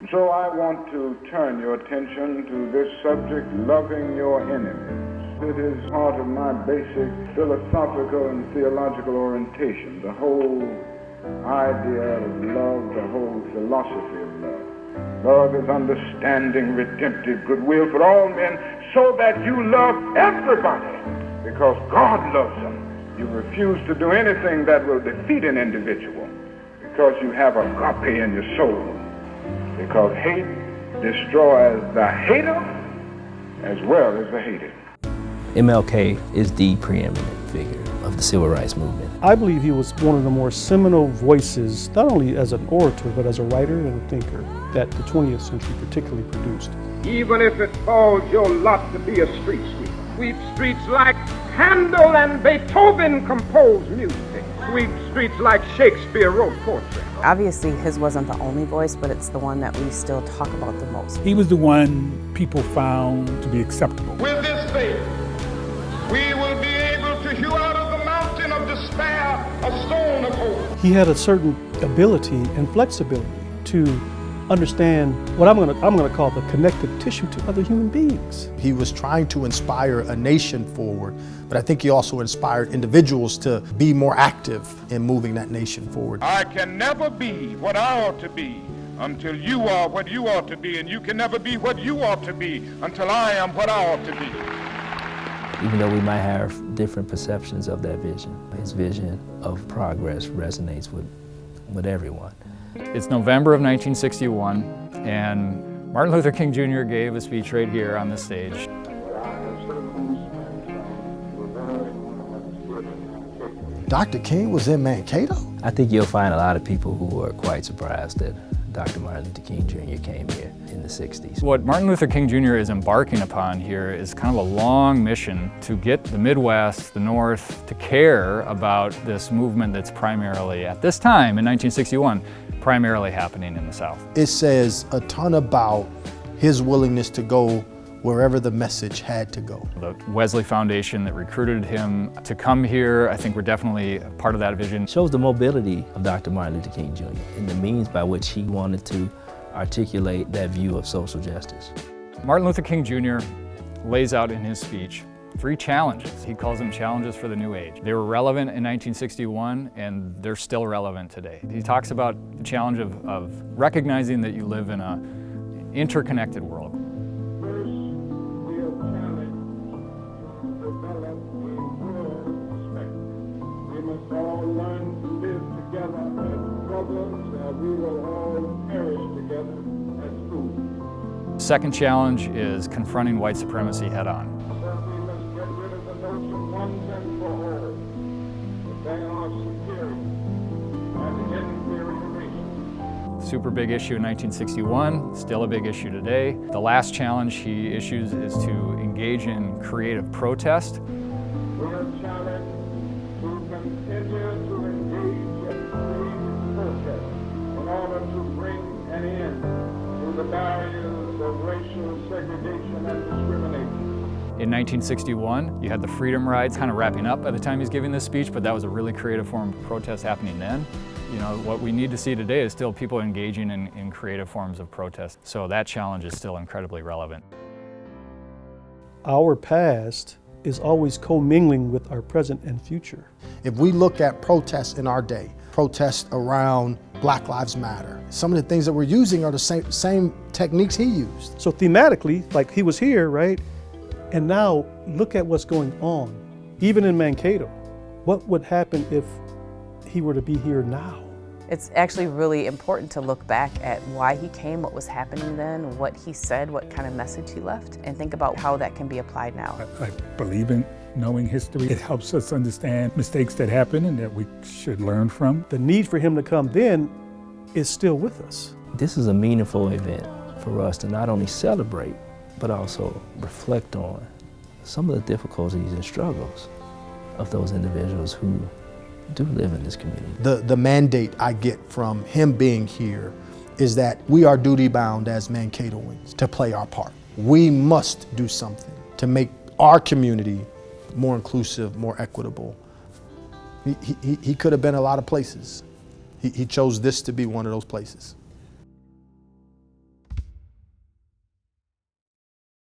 So I want to turn your attention to this subject, loving your enemies. It is part of my basic philosophical and theological orientation, the whole idea of love, the whole philosophy of love. Love is understanding, redemptive goodwill for all men, so that you love everybody because God loves them. You refuse to do anything that will defeat an individual because you have agape in your soul. Because hate destroys the hater as well as the hated. MLK is the preeminent figure of the civil rights movement. I believe he was one of the more seminal voices, not only as an orator, but as a writer and a thinker that the 20th century particularly produced. Even if it falls your lot to be a street sweeper, sweep streets like Handel and Beethoven composed music, sweep streets like Shakespeare wrote poetry. Obviously, his wasn't the only voice, but it's the one that we still talk about the most. He was the one people found to be acceptable. With this faith, we will be able to hew out of the mountain of despair a stone of hope. He had a certain ability and flexibility to understand what I'm gonna call the connective tissue to other human beings. He was trying to inspire a nation forward, but I think he also inspired individuals to be more active in moving that nation forward. I can never be what I ought to be until you are what you ought to be, and you can never be what you ought to be until I am what I ought to be. Even though we might have different perceptions of that vision, his vision of progress resonates with everyone. It's November of 1961, and Martin Luther King Jr. gave a speech right here on the stage. Dr. King was in Mankato? I think you'll find a lot of people who are quite surprised that Dr. Martin Luther King Jr. came here in the 60s. What Martin Luther King Jr. is embarking upon here is kind of a long mission to get the Midwest, the North, to care about this movement that's primarily, at this time in 1961, primarily happening in the South. It says a ton about his willingness to go wherever the message had to go. The Wesley Foundation that recruited him to come here, I think we're definitely part of that vision. It shows the mobility of Dr. Martin Luther King Jr. and the means by which he wanted to articulate that view of social justice. Martin Luther King Jr. lays out in his speech 3 challenges. He calls them challenges for the new age. They were relevant in 1961 and they're still relevant today. He talks about the challenge of recognizing that you live in an interconnected world. All learn to live together as brothers, and we will all perish together as fools. Second challenge is confronting white supremacy head on. We must get rid of the notion once and for all that they are superior and inferior races. Super big issue in 1961, still a big issue today. The last challenge he issues is to engage in creative protest. We are challenged to continue to engage in creative protest in order to bring an end to the barriers of racial segregation and discrimination. In 1961, you had the Freedom Rides kind of wrapping up by the time he's giving this speech, but that was a really creative form of protest happening then. You know, what we need to see today is still people engaging in creative forms of protest. So that challenge is still incredibly relevant. Our past is always commingling with our present and future. If we look at protests in our day, protests around Black Lives Matter, some of the things that we're using are the same techniques he used. So thematically, like he was here, right? And now look at what's going on, even in Mankato. What would happen if he were to be here now? It's actually really important to look back at why he came, what was happening then, what he said, what kind of message he left, and think about how that can be applied now. I believe in knowing history. It helps us understand mistakes that happen and that we should learn from. The need for him to come then is still with us. This is a meaningful event for us to not only celebrate, but also reflect on some of the difficulties and struggles of those individuals who do live in this community. The mandate I get from him being here is that we are duty bound as Mankatoans to play our part. We must do something to make our community more inclusive, more equitable. He could have been a lot of places. He chose this to be one of those places.